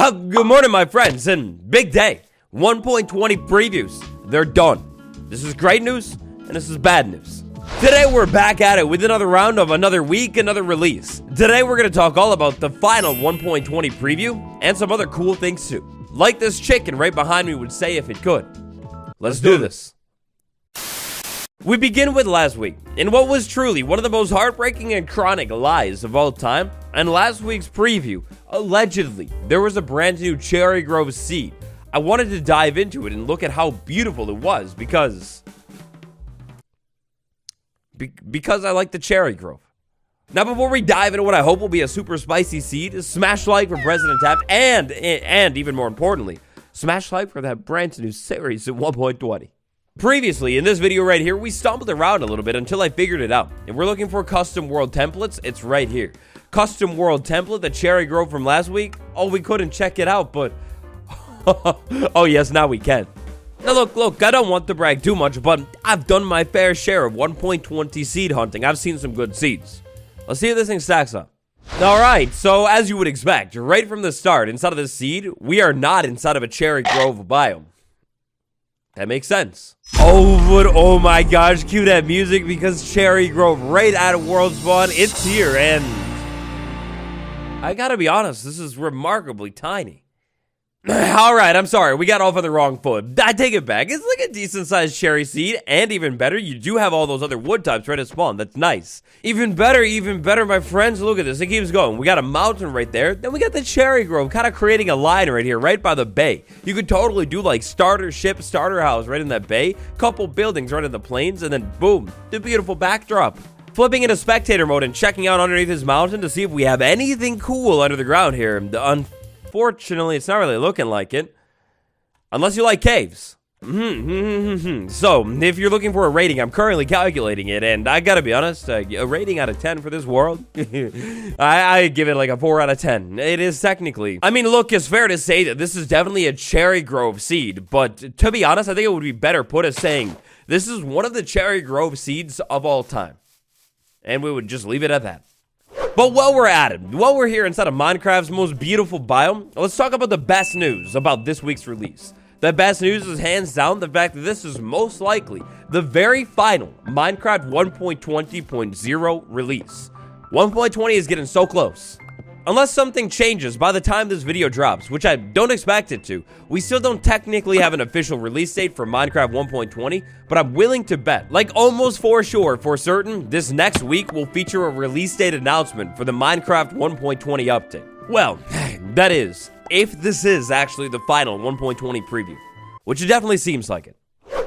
Good morning, my friends, and big day. 1.20 previews. They're done. This is great news, and this is bad news. Today, we're back at it with another round of another week, another release. Today, we're going to talk all about the final 1.20 preview and some other cool things, too. Like this chicken right behind me would say if it could. Let's do this. We begin with last week, in what was truly one of the most heartbreaking and chronic lies of all time. And last week's preview, allegedly, there was a brand new Cherry Grove seed. I wanted to dive into it and look at how beautiful it was because I like the Cherry Grove. Now, before we dive into what I hope will be a super spicy seed, smash like for President Taft and even more importantly, smash like for that brand new series at 1.20. Previously, in this video right here, we stumbled around a little bit until I figured it out. If we're looking for custom world templates, it's right here. Custom world template, the Cherry Grove from last week. Oh, we couldn't check it out, but oh yes, now we can. Now look, I don't want to brag too much, but I've done my fair share of 1.20 seed hunting. I've seen some good seeds. Let's see if this thing stacks up. Alright, so as you would expect, right from the start, inside of this seed, we are not inside of a Cherry Grove biome. That makes sense. Oh my gosh, cue that music because Cherry Grove right out of World Spawn, it's here, and I gotta be honest, this is remarkably tiny. Alright, I'm sorry, we got off on the wrong foot. I take it back. It's like a decent sized cherry seed, and even better, you do have all those other wood types right at spawn. That's nice. Even better, my friends. Look at this, it keeps going. We got a mountain right there, then we got the Cherry Grove, kind of creating a line right here, right by the bay. You could totally do like starter ship, starter house right in that bay, couple buildings right in the plains, and then boom, the beautiful backdrop. Flipping into spectator mode and checking out underneath this mountain to see if we have anything cool under the ground here. Unfortunately, it's not really looking like it. Unless you like caves. So, if you're looking for a rating, I'm currently calculating it, and I gotta be honest, a rating out of 10 for this world, I give it like a 4 out of 10. It is technically. I mean, look, it's fair to say that this is definitely a Cherry Grove seed, but to be honest, I think it would be better put as saying, this is one of the Cherry Grove seeds of all time. And we would just leave it at that. But while we're at it, while we're here inside of Minecraft's most beautiful biome, let's talk about the best news about this week's release. The best news is hands down the fact that this is most likely the very final Minecraft 1.20.0 release. 1.20 is getting so close. Unless something changes by the time this video drops, which I don't expect it to, we still don't technically have an official release date for Minecraft 1.20, but I'm willing to bet, like almost for sure, for certain, this next week will feature a release date announcement for the Minecraft 1.20 update. Well, that is, if this is actually the final 1.20 preview, which it definitely seems like it.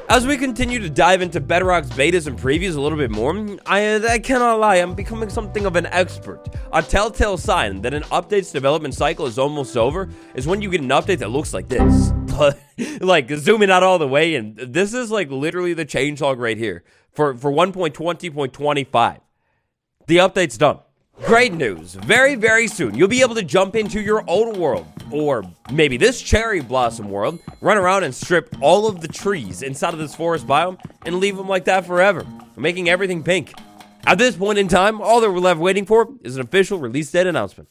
As we continue to dive into Bedrock's betas and previews a little bit more, I cannot lie, I'm becoming something of an expert. A telltale sign that an update's development cycle is almost over is when you get an update that looks like this. Like, zooming out all the way, and this is like literally the changelog right here for 1.20.25. The update's done. Great news. Very soon, you'll be able to jump into your own world, or maybe this cherry blossom world, run around and strip all of the trees inside of this forest biome and leave them like that forever, making everything pink. At this point in time, all that we're left waiting for is an official release date announcement.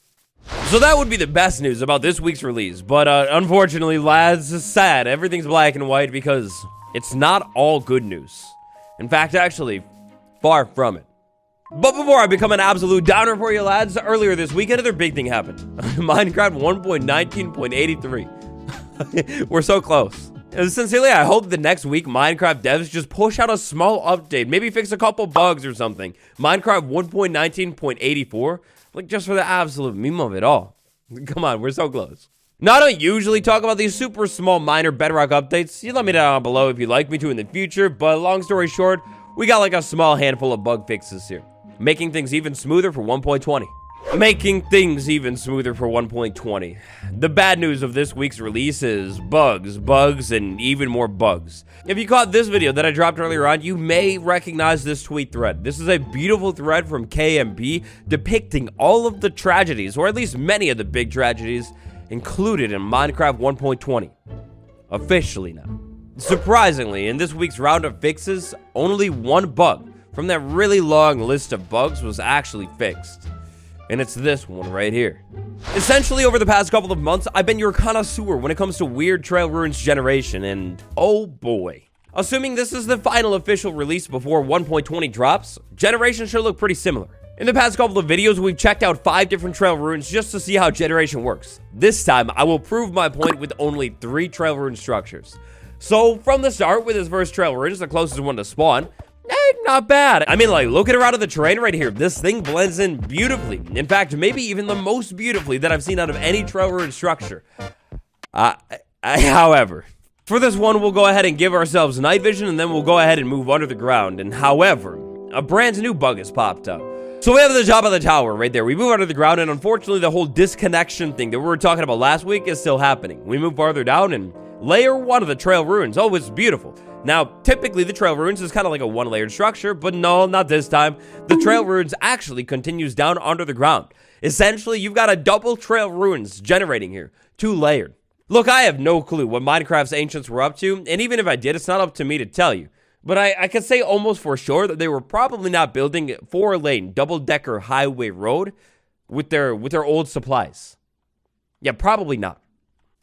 So that would be the best news about this week's release, but unfortunately, lads, it's sad. Everything's black and white because it's not all good news. In fact, actually, far from it. But before I become an absolute downer for you lads, earlier this week, another big thing happened. Minecraft 1.19.83. We're so close. Sincerely, I hope the next week Minecraft devs just push out a small update, maybe fix a couple bugs or something. Minecraft 1.19.84, like just for the absolute meme of it all. Come on, we're so close. Now, I don't usually talk about these super small minor Bedrock updates. You let me know down below if you'd like me to in the future, but long story short, we got like a small handful of bug fixes here. Making things even smoother for 1.20. Making things even smoother for 1.20. The bad news of this week's release is bugs, and even more bugs. If you caught this video that I dropped earlier on, you may recognize this tweet thread. This is a beautiful thread from KMP depicting all of the tragedies, or at least many of the big tragedies, included in Minecraft 1.20. Officially now. Surprisingly, in this week's round of fixes, only one bug from that really long list of bugs was actually fixed. and it's this one right here. Essentially, over the past couple of months, I've been your connoisseur when it comes to weird Trail Ruins generation, and oh boy. Assuming this is the final official release before 1.20 drops, generation should look pretty similar. In the past couple of videos, we've checked out 5 different Trail Ruins just to see how generation works. This time, I will prove my point with only 3 Trail Ruin structures. So, from the start, with his first Trail Ruins, the closest one to spawn, not bad. I mean, like, looking around at the terrain right here, this thing blends in beautifully. In fact, maybe even the most beautifully that I've seen out of any Trail Ruin structure. However, for this one, we'll go ahead and give ourselves night vision, and then we'll go ahead and move under the ground. And however, a brand new bug has popped up. So we have the top of the tower right there. We move under the ground, and unfortunately, the whole disconnection thing that we were talking about last week is still happening. We move farther down, and layer 1 of the Trail Ruins. Oh, it's beautiful. Now, typically, the Trail Ruins is kind of like a 1-layered structure, but no, not this time. The Trail Ruins actually continues down under the ground. Essentially, you've got a double Trail Ruins generating here, 2-layered. Look, I have no clue what Minecraft's ancients were up to, and even if I did, it's not up to me to tell you. But I can say almost for sure that they were probably not building a 4-lane double-decker highway road with their old supplies. Yeah, probably not.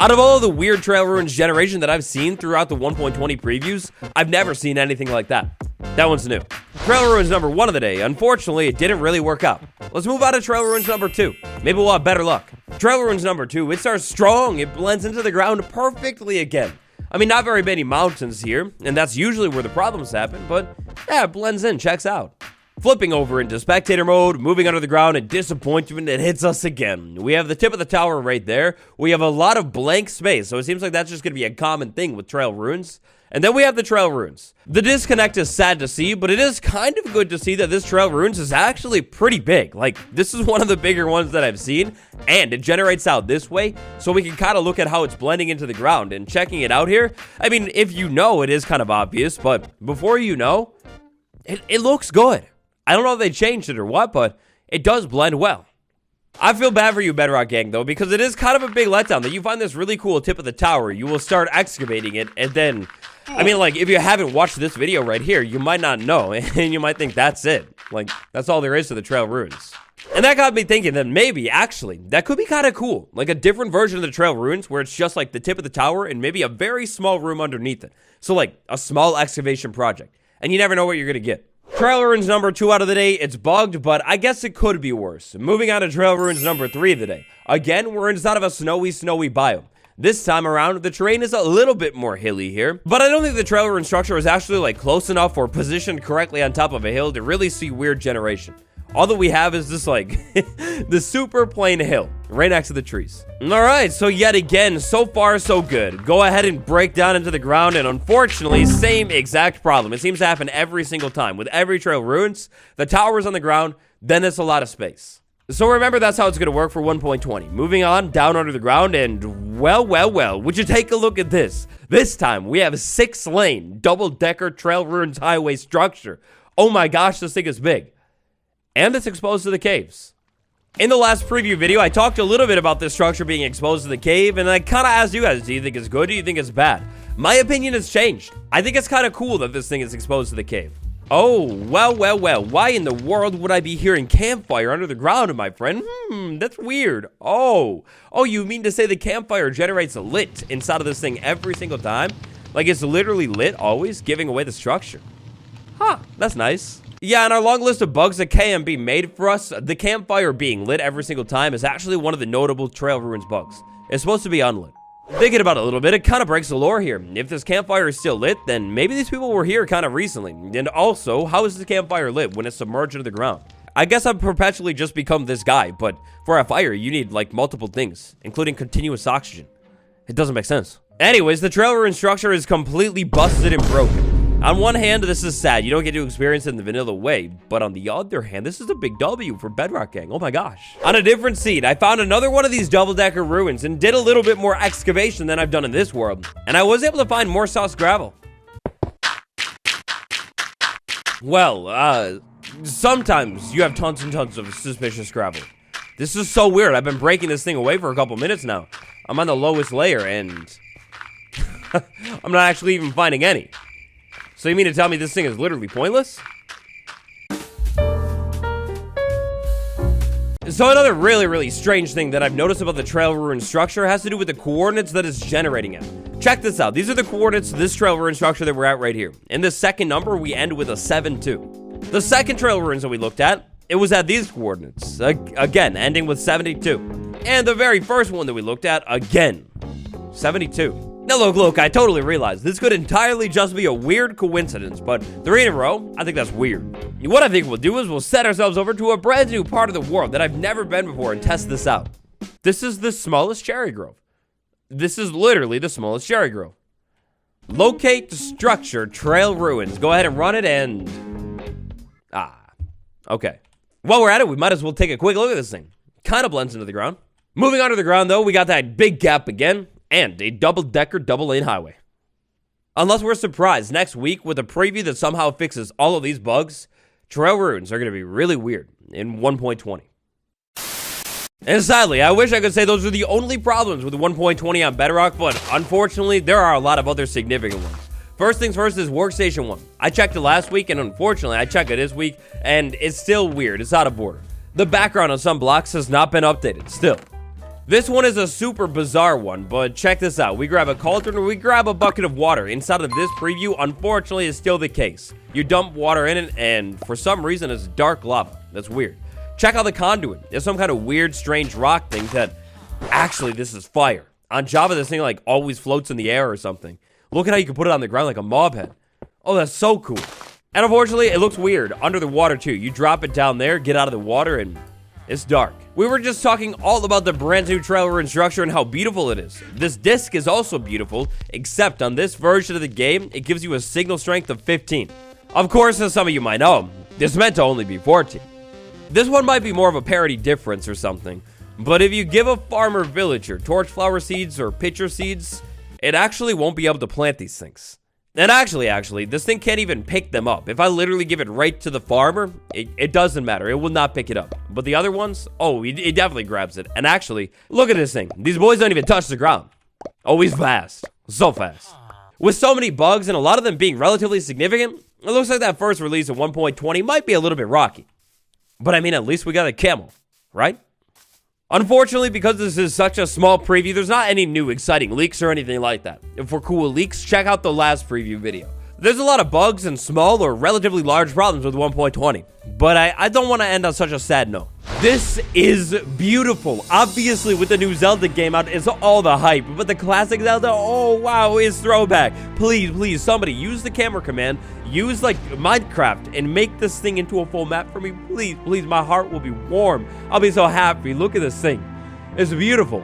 Out of all of the weird Trail Ruins generation that I've seen throughout the 1.20 previews, I've never seen anything like that. That one's new. Trail Ruins number 1 of the day. Unfortunately, it didn't really work out. Let's move on to Trail Ruins number 2. Maybe we'll have better luck. Trail Ruins number 2, it starts strong. It blends into the ground perfectly again. I mean, not very many mountains here, and that's usually where the problems happen, but yeah, it blends in, checks out. Flipping over into spectator mode, moving under the ground, and disappointment, it hits us again. We have the tip of the tower right there. We have a lot of blank space, so it seems like that's just going to be a common thing with Trail Ruins. And then we have the Trail Ruins. The disconnect is sad to see, but it is kind of good to see that this Trail Ruins is actually pretty big. Like, this is one of the bigger ones that I've seen, and it generates out this way, so we can kind of look at how it's blending into the ground. And checking it out here, I mean, if you know, it is kind of obvious, but before you know, it looks good. I don't know if they changed it or what, but it does blend well. I feel bad for you, Bedrock Gang, though, because it is kind of a big letdown that you find this really cool tip of the tower. You will start excavating it, and then, I mean, like, if you haven't watched this video right here, you might not know, and you might think that's it. Like, that's all there is to the Trail Ruins. And that got me thinking that maybe, actually, that could be kind of cool. Like a different version of the Trail Ruins where it's just like the tip of the tower and maybe a very small room underneath it. So, like, a small excavation project. And you never know what you're going to get. Trail Ruins number 2 out of the day, it's bugged, but I guess it could be worse. Moving on to Trail Ruins number 3 of the day. Again, we're inside of a snowy biome. This time around, the terrain is a little bit more hilly here, but I don't think the Trail Ruin structure is actually like close enough or positioned correctly on top of a hill to really see weird generation. All that we have is this, like, the super plain hill right next to the trees. All right, so yet again, so far so good. Go ahead and break down into the ground, and unfortunately, same exact problem. It seems to happen every single time. With every Trail Ruins, the tower's on the ground, then it's a lot of space. So remember, that's how it's going to work for 1.20. Moving on, down under the ground, and well, would you take a look at this? This time, we have a 6-lane, double-decker Trail Ruins highway structure. Oh my gosh, this thing is big. And it's exposed to the caves. In the last preview video, I talked a little bit about this structure being exposed to the cave, and I kind of asked you guys, do you think it's good, or do you think it's bad? My opinion has changed. I think it's kind of cool that this thing is exposed to the cave. Oh, well, why in the world would I be hearing campfire under the ground, my friend? That's weird. Oh, you mean to say the campfire generates a lit inside of this thing every single time? Like it's literally lit always, giving away the structure. Huh, that's nice. Yeah, in our long list of bugs that KMB made for us, the campfire being lit every single time is actually one of the notable Trail Ruins bugs. It's supposed to be unlit. Thinking about it a little bit, it kind of breaks the lore here. If this campfire is still lit, then maybe these people were here kind of recently. And also, how is the campfire lit when it's submerged into the ground? I guess I've perpetually just become this guy, but for a fire, you need like multiple things, including continuous oxygen. It doesn't make sense. Anyways, the Trail Ruin structure is completely busted and broken. On one hand, this is sad. You don't get to experience it in the vanilla way. But on the other hand, this is a big W for Bedrock Gang. Oh my gosh. On a different seed, I found another one of these double-decker ruins and did a little bit more excavation than I've done in this world. And I was able to find more sauce gravel. Well, sometimes you have tons and tons of suspicious gravel. This is so weird. I've been breaking this thing away for a couple minutes now. I'm on the lowest layer and I'm not actually even finding any. So you mean to tell me this thing is literally pointless? So another really strange thing that I've noticed about the Trail Ruin structure has to do with the coordinates that it's generating at. Check this out. These are the coordinates of this Trail Ruin structure that we're at right here. In the second number, we end with a 7-2. The second Trail Ruins that we looked at, it was at these coordinates, again, ending with 72. And the very first one that we looked at, again, 72. Now look, I totally realize this could entirely just be a weird coincidence, but 3 in a row, I think that's weird. What I think we'll do is we'll set ourselves over to a brand new part of the world that I've never been before and test this out. This is the smallest cherry grove. This is literally the smallest cherry grove. Locate the structure, Trail Ruins. Go ahead and run it and... okay. While we're at it, we might as well take a quick look at this thing. Kind of blends into the ground. Moving under the ground, though, we got that big gap again. And a double-decker, double-lane highway. Unless we're surprised next week with a preview that somehow fixes all of these bugs, Trail Ruins are going to be really weird in 1.20. And sadly, I wish I could say those are the only problems with 1.20 on Bedrock, but unfortunately, there are a lot of other significant ones. First things first is Workstation 1. I checked it last week, and unfortunately, I checked it this week, and it's still weird. It's out of order. The background on some blocks has not been updated, still. This one is a super bizarre one, but check this out. We grab a cauldron or we grab a bucket of water. Inside of this preview, unfortunately, is still the case. You dump water in it, and for some reason, it's dark lava. That's weird. Check out the conduit. There's some kind of weird, strange rock thing that... Actually, this is fire. On Java, this thing, like, always floats in the air or something. Look at how you can put it on the ground like a mob head. Oh, that's so cool. And unfortunately, it looks weird under the water, too. You drop it down there, get out of the water, and... it's dark. We were just talking all about the brand new Trail Ruin structure and how beautiful it is. This disc is also beautiful, except on this version of the game, it gives you a signal strength of 15. Of course, as some of you might know, this meant to only be 14. This one might be more of a parity difference or something, but if you give a farmer villager torchflower seeds or pitcher seeds, it actually won't be able to plant these things. And actually, this thing can't even pick them up. If I literally give it right to the farmer, it doesn't matter. It will not pick it up. But the other ones, oh, it definitely grabs it. And actually, look at this thing. These boys don't even touch the ground. Oh, he's fast. So fast. With so many bugs and a lot of them being relatively significant, it looks like that first release of 1.20 might be a little bit rocky. But I mean, at least we got a camel, right? Unfortunately, because this is such a small preview, there's not any new exciting leaks or anything like that. If for cool leaks, check out the last preview video. There's a lot of bugs and small or relatively large problems with 1.20, but I don't want to end on such a sad note. This is beautiful. Obviously, with the new Zelda game out, it's all the hype, but the classic Zelda, oh wow, is throwback. Please, somebody use the camera command, use like Minecraft, and make this thing into a full map for me. Please, my heart will be warm. I'll be so happy. Look at this thing. It's beautiful.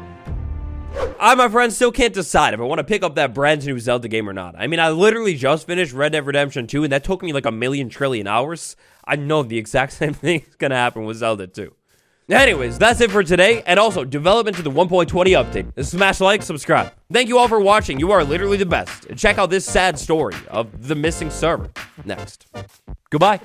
I, my friend, still can't decide if I want to pick up that brand new Zelda game or not. I mean, I literally just finished Red Dead Redemption 2, and that took me like a million trillion hours. I know the exact same thing is going to happen with Zelda 2. Anyways, that's it for today, and also, development to the 1.20 update. Smash like, subscribe. Thank you all for watching. You are literally the best. And check out this sad story of the missing server next. Goodbye.